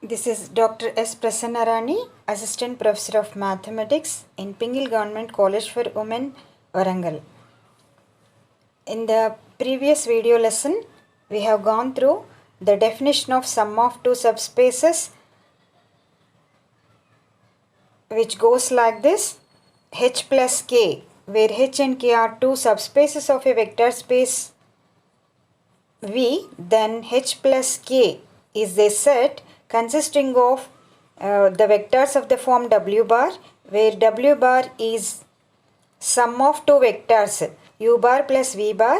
This is Dr. S. Prasannarani, Assistant Professor of Mathematics in Pingil Government College for Women, Warangal. In the previous video lesson, we have gone through the definition of sum of two subspaces, which goes like this: H plus K, where H and K are two subspaces of a vector space V, then H plus K is a set consisting of the vectors of the form W bar, where W bar is sum of two vectors U bar plus V bar.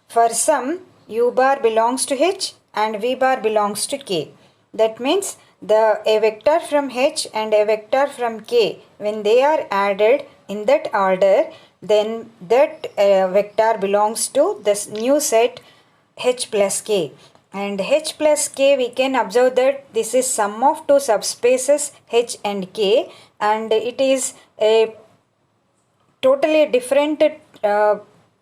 For some, U bar belongs to H and V bar belongs to K. That means a vector from H and a vector from K, when they are added in that order, then that vector belongs to this new set H plus K. And H plus K, we can observe that this is sum of two subspaces H and K, and it is a totally different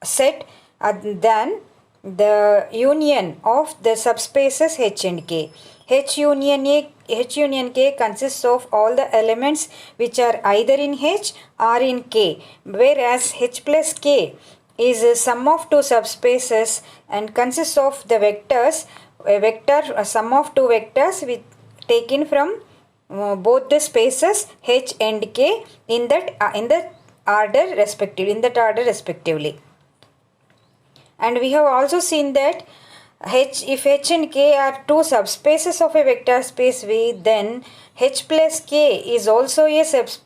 set than the union of the subspaces H and K. H union K consists of all the elements which are either in H or in K, whereas H plus K is a sum of two subspaces and consists of the vectors, a sum of two vectors taken from both the spaces H and K in that order respectively. And we have also seen that if H and K are two subspaces of a vector space V, then H plus K is also a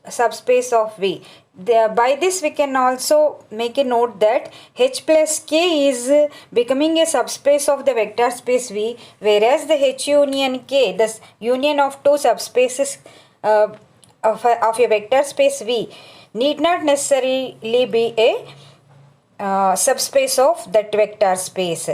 subspace of V. By this we can also make a note that H plus K is becoming a subspace of the vector space V, whereas the H union K, the union of two subspaces of a vector space V, need not necessarily be a subspace of that vector space.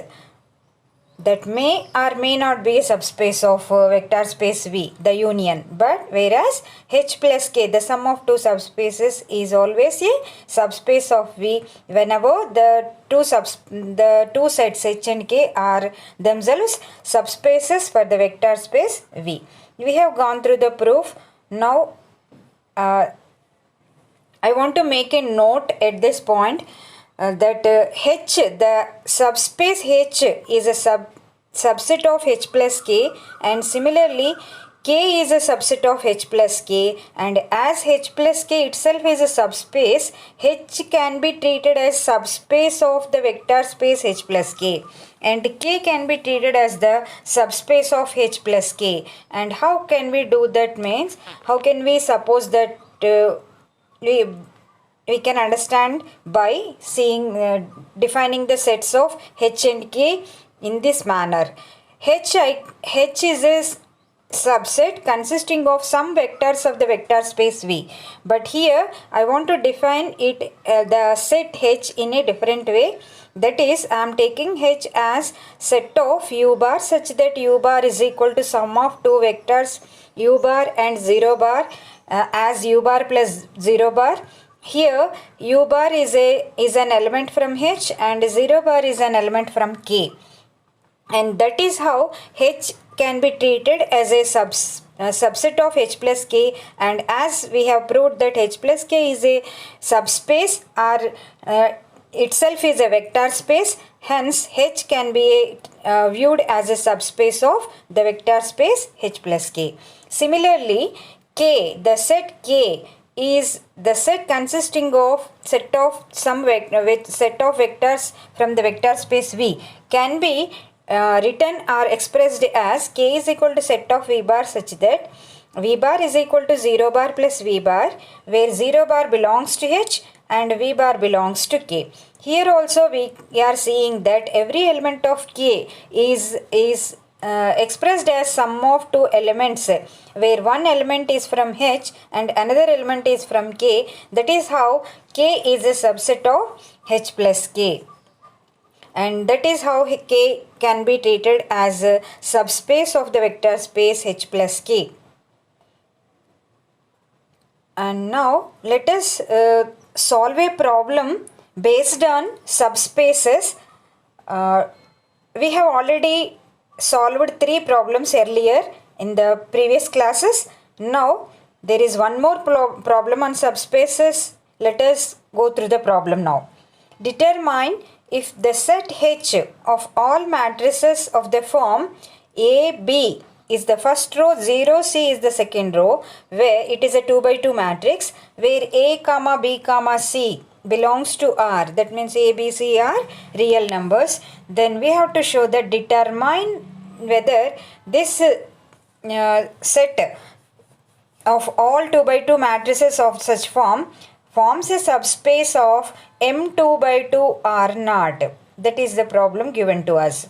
That may or may not be a subspace of vector space V, the union. But whereas H plus K, the sum of two subspaces, is always a subspace of V whenever the two sets H and K are themselves subspaces for the vector space V. We have gone through the proof. Now I want to make a note at this point that H, the subspace H, is a subset of H plus K, and similarly K is a subset of H plus K, and as H plus K itself is a subspace, H can be treated as subspace of the vector space H plus K, and K can be treated as the subspace of H plus K. And how can we do that? Means, how can we suppose that we can understand by seeing defining the sets of H and K in this manner. H is a subset consisting of some vectors of the vector space V. But here I want to define it the set H in a different way. That is, I am taking H as set of U bar such that U bar is equal to sum of two vectors U bar and 0 bar as U bar plus 0 bar. Here U bar is an element from H and 0 bar is an element from K, and that is how H can be treated as a subset of H plus K. And as we have proved that H plus K is a subspace or itself is a vector space, hence H can be viewed as a subspace of the vector space H plus K. Similarly, K, the set K, is the set consisting of set of vectors from the vector space V, can be written or expressed as K is equal to set of V bar such that V bar is equal to 0 bar plus V bar, where 0 bar belongs to H and V bar belongs to K. Here also we are seeing that every element of K is expressed as sum of two elements, where one element is from H and another element is from K. That is how K is a subset of H plus K, and that is how K can be treated as a subspace of the vector space H plus K. And now let us solve a problem based on subspaces. We have already solved three problems earlier in the previous classes. Now there is one more problem on subspaces. Let us go through the problem now. Determine if the set H of all matrices of the form A, B is the first row, 0, C is the second row, where it is a 2 by 2 matrix, where A, comma B, comma C belongs to R. That means A, B, C are real numbers. Then we have to show that determine whether this set of all 2 by 2 matrices of such form forms a subspace of M2 by 2 R naught. That is the problem given to us.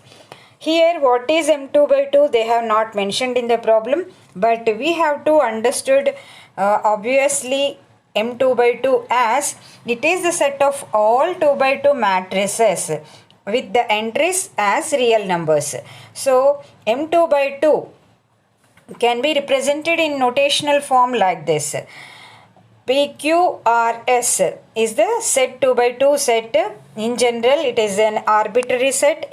Here what is M2 by 2 they have not mentioned in the problem, but we have to understood obviously M2 by 2 as it is the set of all 2 by 2 matrices with the entries as real numbers. So M2 by 2 can be represented in notational form like this. PQRS is the set 2 by 2 set. In general, it is an arbitrary set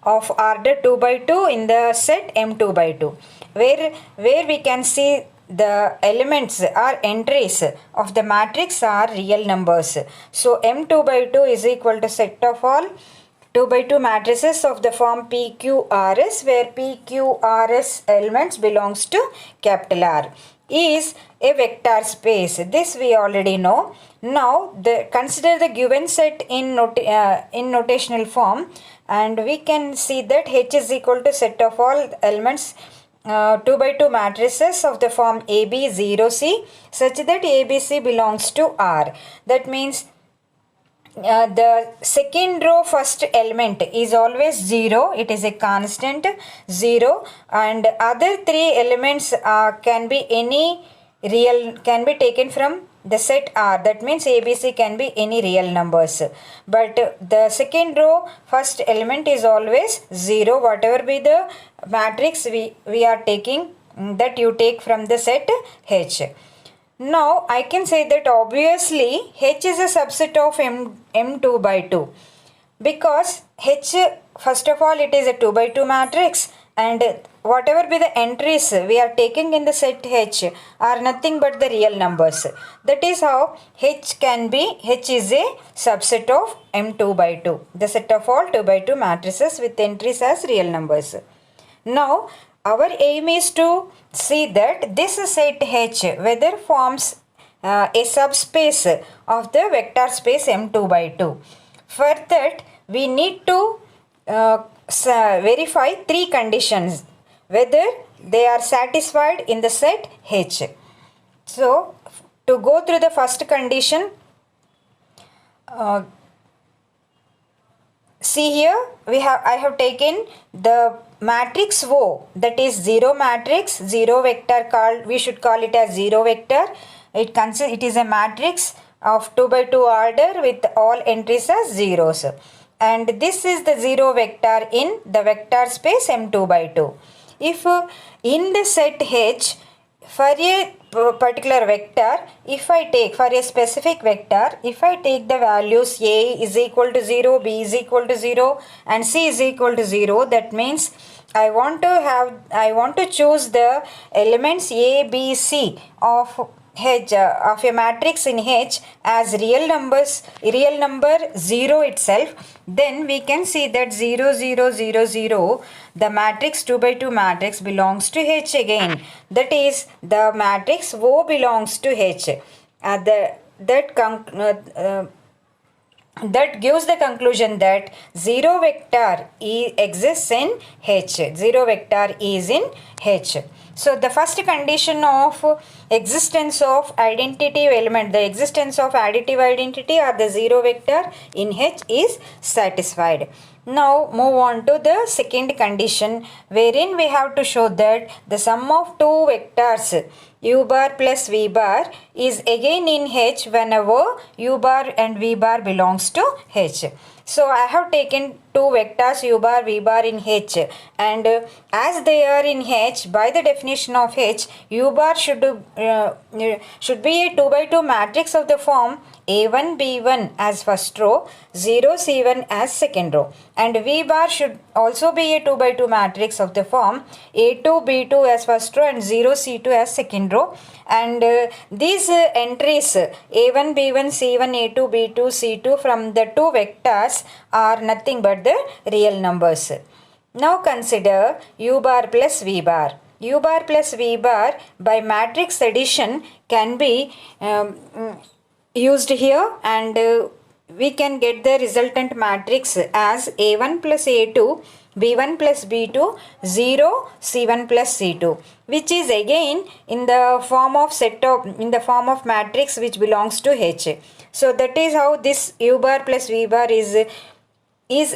of order 2 by 2 in the set M2 by 2, where we can see the elements or entries of the matrix are real numbers. So M2 by 2 is equal to set of all 2 by 2 matrices of the form PQRS, where PQRS elements belongs to capital R, is a vector space. This we already know. Now consider the given set in notational form, and we can see that H is equal to set of all elements 2 by 2 matrices of the form AB 0C such that ABC belongs to R. That means the second row first element is always 0. It is a constant 0, and other three elements can be any real, can be taken from the set R. That means ABC can be any real numbers, but the second row first element is always 0. Whatever be the matrix we are taking, that you take from the set H. Now I can say that obviously H is a subset of M2 by 2, because H, first of all, it is a 2 by 2 matrix, and whatever be the entries we are taking in the set H are nothing but the real numbers. That is how H is a subset of M2 by 2, the set of all 2 by 2 matrices with entries as real numbers. Now our aim is to see that this set H whether forms a subspace of the vector space M2 by 2. For that we need to verify three conditions whether they are satisfied in the set H. So to go through the first condition, see here I have taken the matrix O, that is 0 matrix, 0 vector, we should call it as 0 vector. It is a matrix of 2 by 2 order with all entries as zeros, and this is the 0 vector in the vector space M2 by 2. If in the set H for a particular vector, if I take for a specific vector, if I take the values A is equal to 0, B is equal to 0 and C is equal to 0, that means I want to choose the elements A, B, C of H of a matrix in H as real number 0 itself, then we can see that 0 0 0 0 the matrix 2 by 2 matrix belongs to H again. That is, the matrix O belongs to H. That gives the conclusion that 0 vector exists in H. 0 vector is in H. So the first condition of existence of identity element, the existence of additive identity or the 0 vector in H is satisfied. Now move on to the second condition, wherein we have to show that the sum of two vectors u bar plus v bar is again in H whenever u bar and v bar belongs to H. So I have taken two vectors u bar v bar in H, and as they are in H, by the definition of H, u bar should be a 2 by 2 matrix of the form A1 B1 as first row, 0 C1 as second row, and V bar should also be a 2 by 2 matrix of the form A2 B2 as first row and 0 C2 as second row, and these entries A1 B1 C1 A2 B2 C2 from the two vectors are nothing but the real numbers. Now consider U bar plus V bar. U bar plus V bar by matrix addition can be used here, and we can get the resultant matrix as A1 plus A2 B1 plus B2 0 C1 plus C2, which is again in the form of matrix which belongs to H. So that is how this U bar plus V bar is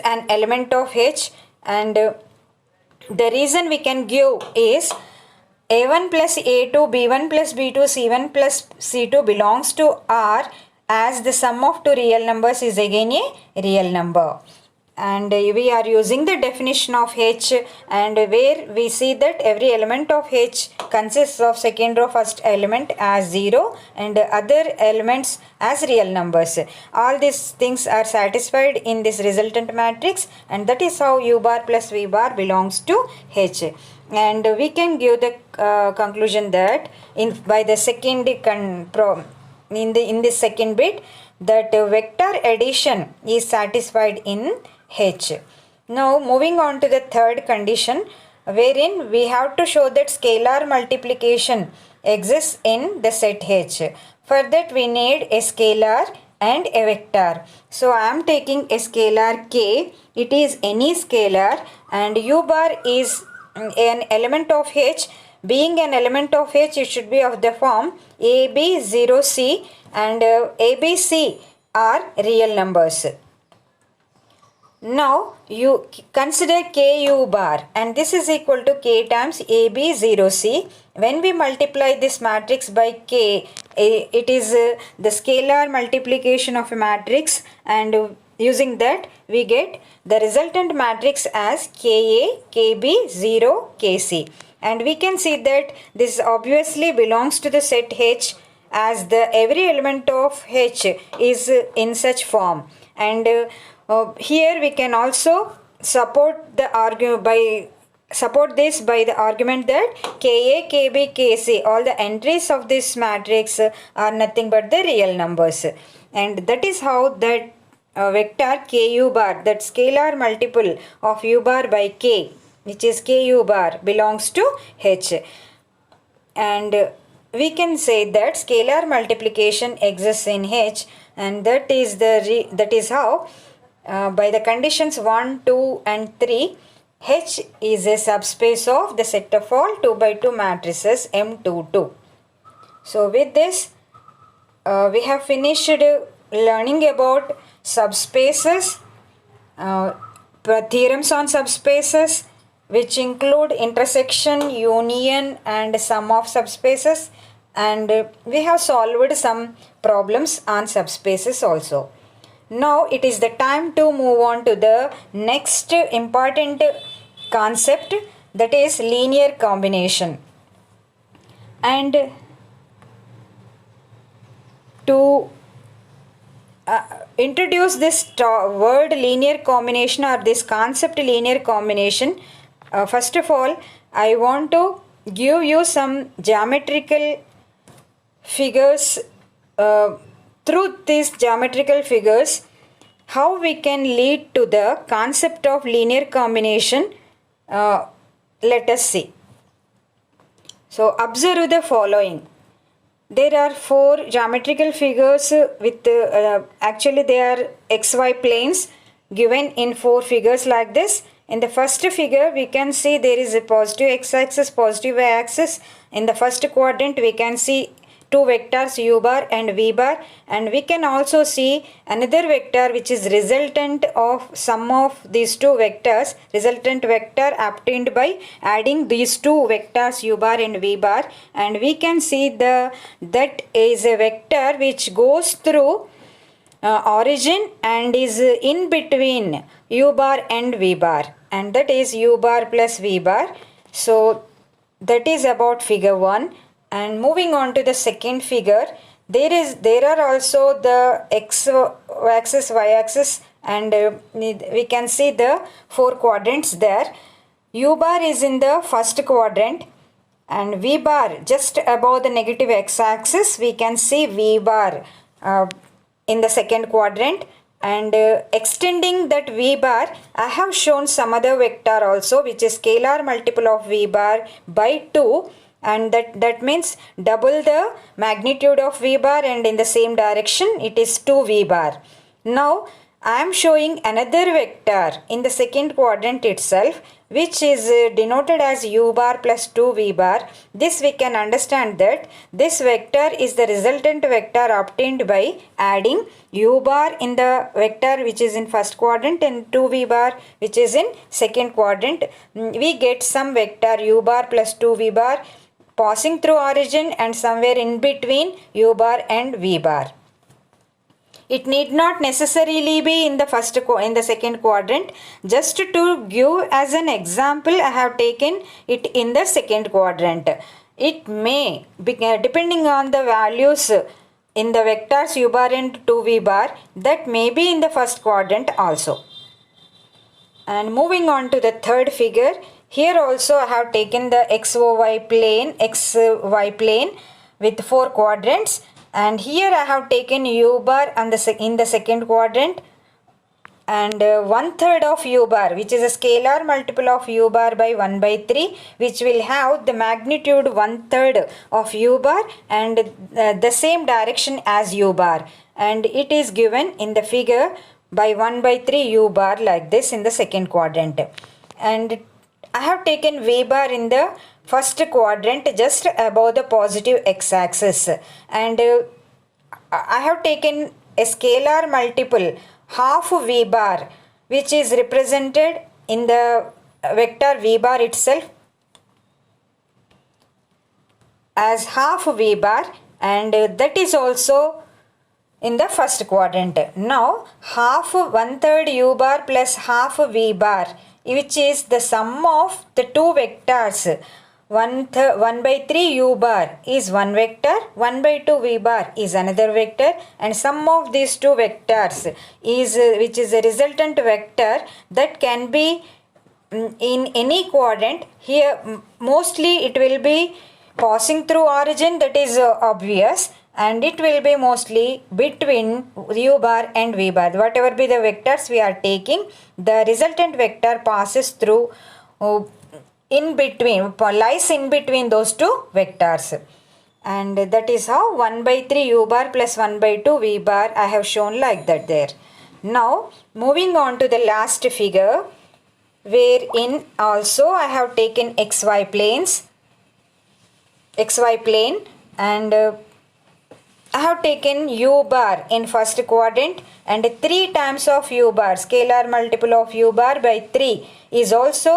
an element of H, and the reason we can give is A1 plus A2 B1 plus B2 C1 plus C2 belongs to R, as the sum of two real numbers is again a real number. And we are using the definition of H, and where we see that every element of H consists of second row first element as 0 and other elements as real numbers. All these things are satisfied in this resultant matrix, and that is how U bar plus V bar belongs to H. And we can give the conclusion that by the second in this second bit, that vector addition is satisfied in H. Now moving on to the third condition, wherein we have to show that scalar multiplication exists in the set H. For that we need a scalar and a vector. So I am taking a scalar k. It is any scalar, and U bar is an element of H. Being an element of H, it should be of the form AB0C, and ABC are real numbers. Now you consider KU bar, and this is equal to K times AB0C. When we multiply this matrix by K, it is the scalar multiplication of a matrix, and using that we get the resultant matrix as KA, KB, 0, KC. And we can see that this obviously belongs to the set H, as the every element of H is in such form. And here we can also support this by the argument that KA, KB, KC, all the entries of this matrix are nothing but the real numbers. And that is how that vector KU bar, that scalar multiple of U bar by K, which is KU bar, belongs to H. And we can say that scalar multiplication exists in H, and that is how by the conditions 1, 2 and 3, H is a subspace of the set of all 2 by 2 matrices M22. So with this we have finished learning about subspaces, theorems on subspaces, which include intersection, union and sum of subspaces, and we have solved some problems on subspaces also. Now it is the time to move on to the next important concept, that is linear combination. And to introduce this word linear combination, or this concept linear combination, first of all I want to give you some geometrical figures. Through these geometrical figures, how we can lead to the concept of linear combination, let us see. So observe the following. There are 4 geometrical figures with actually they are xy planes given in 4 figures like this. In the first figure we can see there is a positive x-axis, positive y-axis. In the first quadrant we can see 2 vectors U bar and V bar, and we can also see another vector which is resultant of sum of these 2 vectors, resultant vector obtained by adding these 2 vectors U bar and V bar, and we can see that is a vector which goes through origin and is in between U bar and V bar, and that is U bar plus V bar. So that is about figure 1. And moving on to the second figure, there are also the x axis, y axis, and we can see the 4 quadrants there. U bar is in the first quadrant, and V bar just above the negative x axis. We can see V bar in the second quadrant, and extending that V bar, I have shown some other vector also, which is scalar multiple of V bar by 2, and that means double the magnitude of V bar, and in the same direction it is 2 V bar. Now I am showing another vector in the second quadrant itself, which is denoted as U bar plus 2 V bar. This we can understand that this vector is the resultant vector obtained by adding U bar in the vector which is in first quadrant and 2 V bar which is in second quadrant. We get some vector U bar plus 2 V bar passing through origin and somewhere in between U bar and V bar. It need not necessarily be in the second quadrant. Just to give as an example, I have taken it in the second quadrant. It may be, depending on the values in the vectors U bar and 2 V bar, that may be in the first quadrant also. And moving on to the third figure, here also I have taken the XY plane with 4 quadrants. And here I have taken U bar in the second quadrant, and 1/3 of U bar, which is a scalar multiple of U bar by 1/3, which will have the magnitude 1/3 of U bar and the same direction as U bar, and it is given in the figure by 1/3 U bar like this in the second quadrant. And I have taken V bar in the first quadrant just above the positive x-axis, and I have taken a scalar multiple half V bar, which is represented in the vector V bar itself as half V bar, and that is also in the first quadrant. Now half 1/3 U bar plus half V bar, which is the sum of the two vectors. 1/3 U bar is one vector, 1/2 V bar is another vector, and sum of these two vectors is which is a resultant vector that can be in any quadrant. Here mostly it will be passing through origin, that is obvious, and it will be mostly between U bar and V bar. Whatever be the vectors we are taking, the resultant vector passes through lies in between those two vectors, and that is how 1/3 U bar plus 1/2 V bar I have shown like that there. Now moving on to the last figure, wherein also I have taken XY plane, and I have taken U bar in first quadrant, and 3 times of U bar, scalar multiple of U bar by 3 is also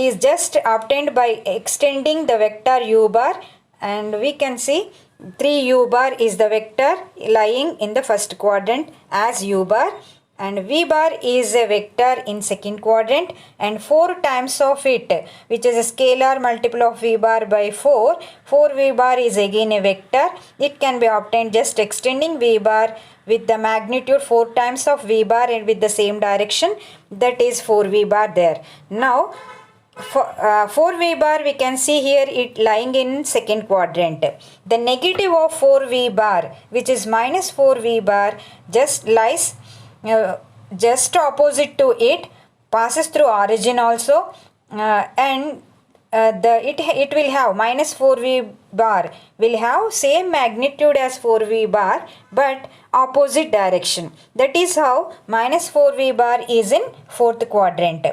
is just obtained by extending the vector U bar, and we can see 3 U bar is the vector lying in the first quadrant as U bar, and V bar is a vector in second quadrant, and 4 times of it, which is a scalar multiple of V bar by 4 V bar is again a vector. It can be obtained just extending V bar with the magnitude 4 times of V bar and with the same direction, that is 4 V bar there. Now for 4 V bar we can see here it lying in second quadrant. The negative of 4 V bar, which is minus 4 V bar, just lies just opposite to it, passes through origin also, and it will have minus 4 V bar will have same magnitude as 4 V bar but opposite direction. That is how minus 4 V bar is in fourth quadrant.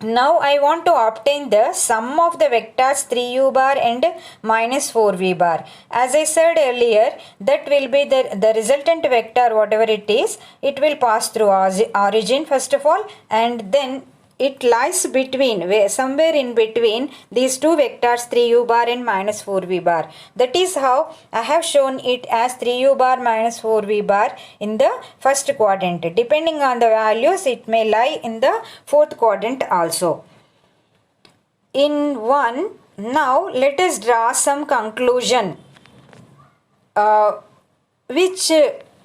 Now I want to obtain the sum of the vectors 3U bar and minus 4V bar. As I said earlier, that will be the resultant vector, whatever it is, it will pass through origin first of all, and then it lies between, somewhere in between these two vectors 3U bar and minus 4V bar. That is how I have shown it as 3U bar minus 4V bar in the first quadrant. Depending on the values, it may lie in the fourth quadrant also. Now let us draw some conclusion. which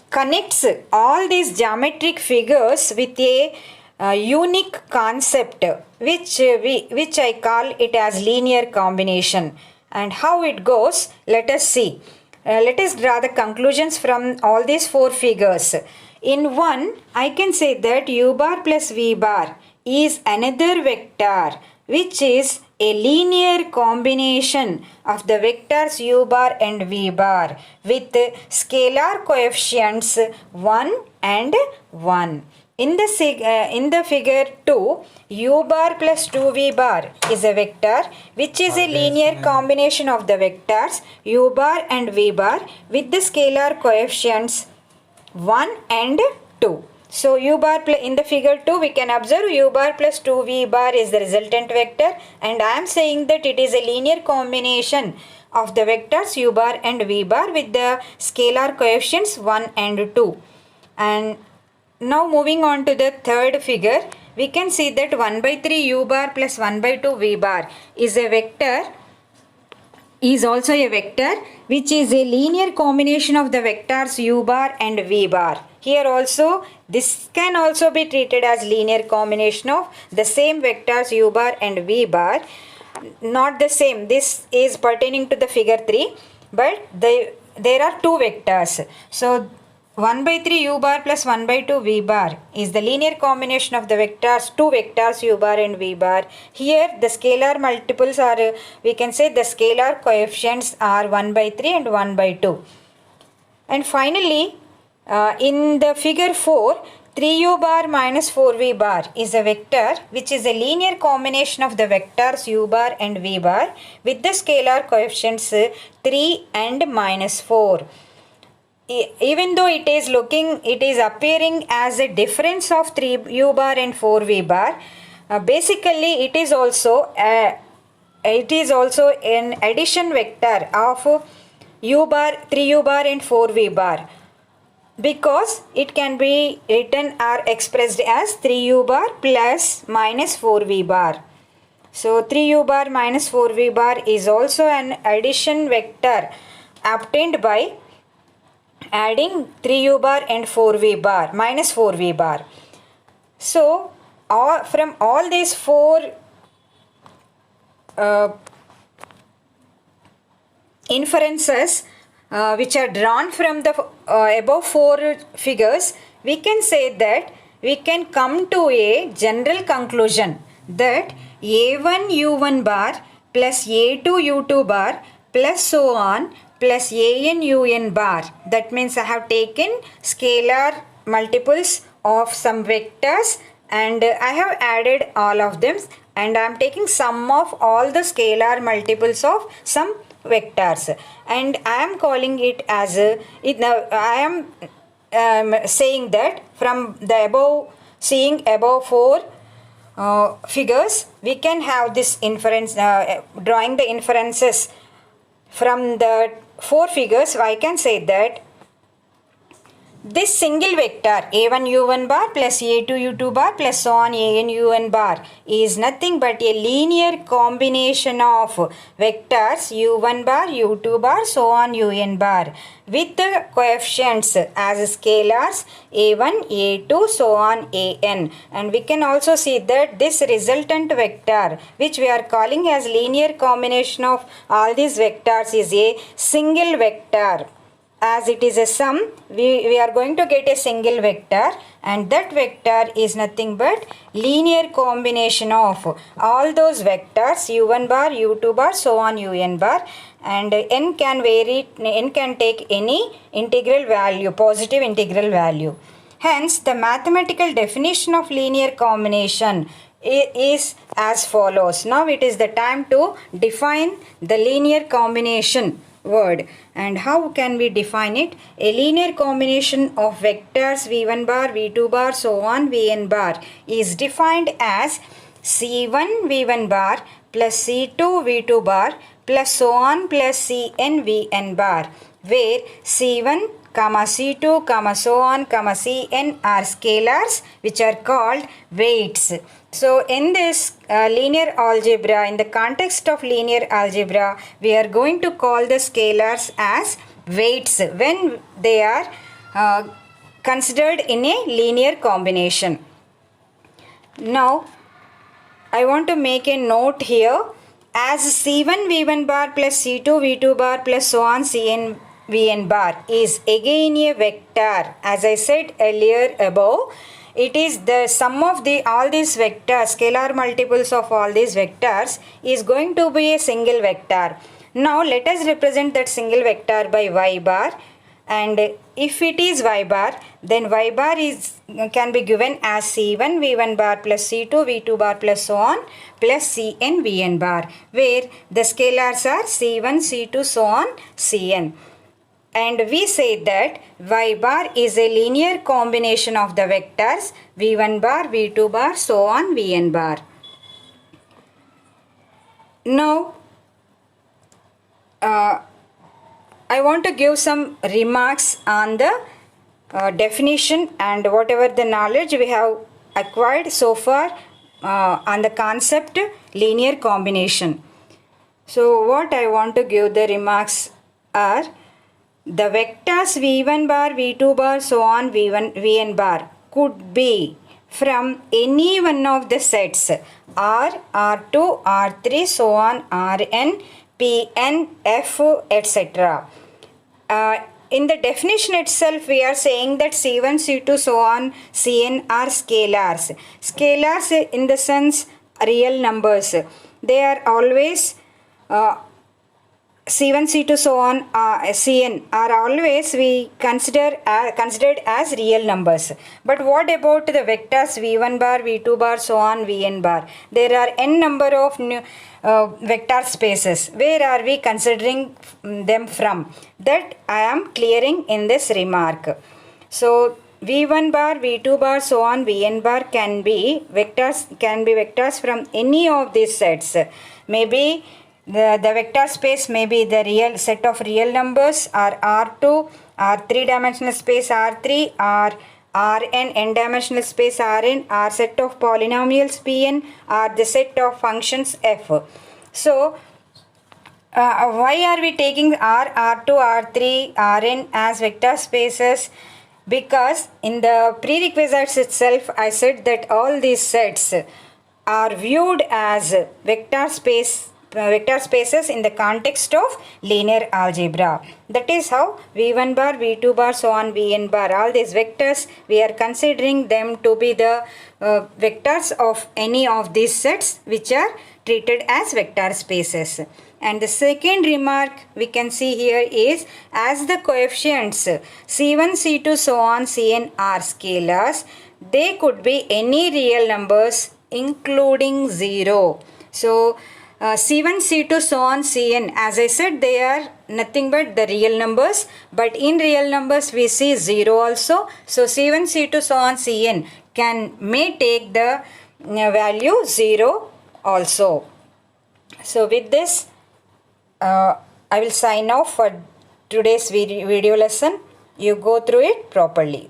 connects all these geometric figures with a unique concept, which I call it as linear combination. And how it goes, let us see. Let us draw the conclusions from all these four figures. In one, I can say that u bar plus v bar is another vector which is a linear combination of the vectors u bar and v bar with scalar coefficients 1 and 1. In the figure 2, u bar plus 2v bar is a vector which is a linear combination of the vectors u bar and v bar with the scalar coefficients 1 and 2. So u bar in the figure 2 we can observe u bar plus 2v bar is the resultant vector, and I am saying that it is a linear combination of the vectors u bar and v bar with the scalar coefficients 1 and 2. And now moving on to the third figure, we can see that 1 by 3 u bar plus 1 by 2 v bar is also a vector which is a linear combination of the vectors u bar and v bar. Here also this can also be treated as linear combination of the same vectors u bar and v bar. Not the same, this is pertaining to the figure 3, but there are two vectors. So 1 by 3 u bar plus 1 by 2 v bar is the linear combination of the vectors, two vectors u bar and v bar. Here the scalar multiples are, we can say the scalar coefficients are 1 by 3 and 1 by 2. And finally, in the figure 4, 3u bar minus 4v bar is a vector which is a linear combination of the vectors u bar and v bar with the scalar coefficients 3 and minus 4. Even though it is appearing as a difference of 3u bar and 4v bar, basically it is also an addition vector of u bar, 3u bar and 4v bar, because it can be written or expressed as 3u bar plus minus 4v bar. So 3u bar minus 4v bar is also an addition vector obtained by adding 3u bar and 4v bar minus 4v bar. So from all these four inferences which are drawn from the above four figures, we can say that we can come to a general conclusion that a1 u1 bar plus a2 u2 bar plus so on plus an un bar. That means I have taken scalar multiples of some vectors and I have added all of them, and I am taking sum of all the scalar multiples of some vectors, and I am calling it as I am saying that from the above four figures we can have this inference, drawing the inferences from the four figures. I can say that this single vector a1 u1 bar plus a2 u2 bar plus so on an un bar is nothing but a linear combination of vectors u1 bar, u2 bar, so on un bar with the coefficients as scalars a1, a2, so on an. And we can also see that this resultant vector, which we are calling as linear combination of all these vectors, is a single vector. As it is a sum, we are going to get a single vector, and that vector is nothing but linear combination of all those vectors u1 bar, u2 bar, so on un bar, and n can vary, n can take any integral value, positive integral value. Hence, the mathematical definition of linear combination is as follows. Now it is the time to define the linear combination word. And how can we define it? A linear combination of vectors v1 bar, v2 bar, so on vn bar is defined as c1 v1 bar plus c2 v2 bar plus so on plus cn vn bar, where c1 comma c2 comma so on comma cn are scalars which are called weights. So in this linear algebra, in the context of linear algebra, we are going to call the scalars as weights when they are considered in a linear combination. Now I want to make a note here. As C1 V1 bar plus C2 V2 bar plus so on Cn Vn bar is again a vector, as I said earlier above, it is the sum of all these vectors, scalar multiples of all these vectors is going to be a single vector. Now let us represent that single vector by y bar, and if it is y bar, then y bar can be given as C1 V1 bar plus C2 V2 bar plus so on plus Cn Vn bar, where the scalars are C1 C2 so on Cn. And we say that y bar is a linear combination of the vectors v1 bar, v2 bar, so on vn bar. Now I want to give some remarks on the definition and whatever the knowledge we have acquired so far on the concept linear combination. So what I want to give the remarks are: the vectors v1 bar, v2 bar, so on vn bar could be from any one of the sets R, R2, R3, so on Rn, Pn, F, etc. In the definition itself, we are saying that C1, C2, so on Cn are scalars. Scalars in the sense real numbers. They are always C1, C2, so on Cn are always we considered as real numbers. But what about the vectors v1 bar, v2 bar, so on vn bar? There are n number of vector spaces. Where are we considering them from? That I am clearing in this remark. So v1 bar, v2 bar, so on vn bar can be vectors from any of these sets. Maybe the vector space may be the real set of real numbers, or R2, or 3-dimensional space R3, or Rn, n-dimensional space Rn, or set of polynomials Pn, or the set of functions f. So why are we taking R, R2, R3, Rn as vector spaces? Because in the prerequisites itself I said that all these sets are viewed as vector spaces in the context of linear algebra. That is how v1 bar, v2 bar, so on vn bar, all these vectors, we are considering them to be the vectors of any of these sets which are treated as vector spaces. And the second remark we can see here is, as the coefficients c1, c2, so on cn are scalars, they could be any real numbers including 0. So C1, C2, so on Cn, as I said, they are nothing but the real numbers, but in real numbers we see 0 also. So C1, C2, so on Cn may take the value 0 also. So with this I will sign off for today's video lesson. You go through it properly.